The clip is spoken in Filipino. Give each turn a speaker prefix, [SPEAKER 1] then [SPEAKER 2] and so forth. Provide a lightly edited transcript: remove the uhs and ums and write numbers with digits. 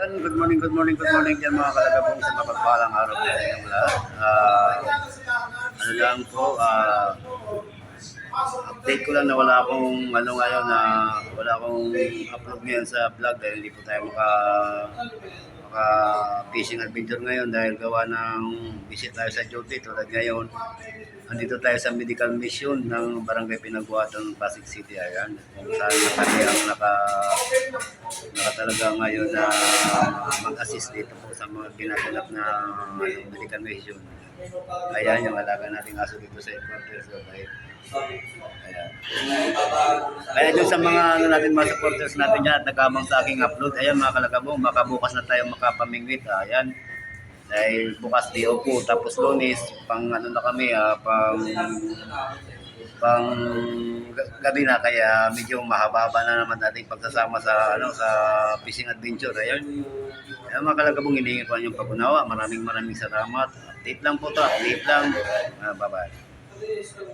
[SPEAKER 1] Good morning, good morning, good morning dyan mga kalagabong sa mapagpalang araw po sa inyong lahat. Ano lang po, update ko lang na wala akong ano ngayon na wala akong upload ngayon sa vlog dahil hindi po tayo maka fishing adventure ngayon dahil gawa ng visit tayo sa duty tulad ngayon. Andito tayo sa medical mission ng Barangay Pinagbuhatan, Pasig City. Ayan, kung saan kami ang naka talaga ngayon na mag-assist dito po sa mga ginaganap na medical mission. Ayan, yung alaga nating aso dito sa headquarters. Ayan. Kaya dun sa mga natin mga supporters natin dyan at nagkamang sa aking upload, ayan mga kalagabong, makabukas na tayo makapamingwit. Ayan. Dahil bukas diyo po, tapos Lunes, pang ano na kami, pang gabi na, kaya medyo mahaba na naman natin pagsasama sa sa fishing adventure. Ayun. Mga kalagabong, hinihingi ko yung pag-unawa. Maraming salamat. Update lang po to, update lang. Bye-bye.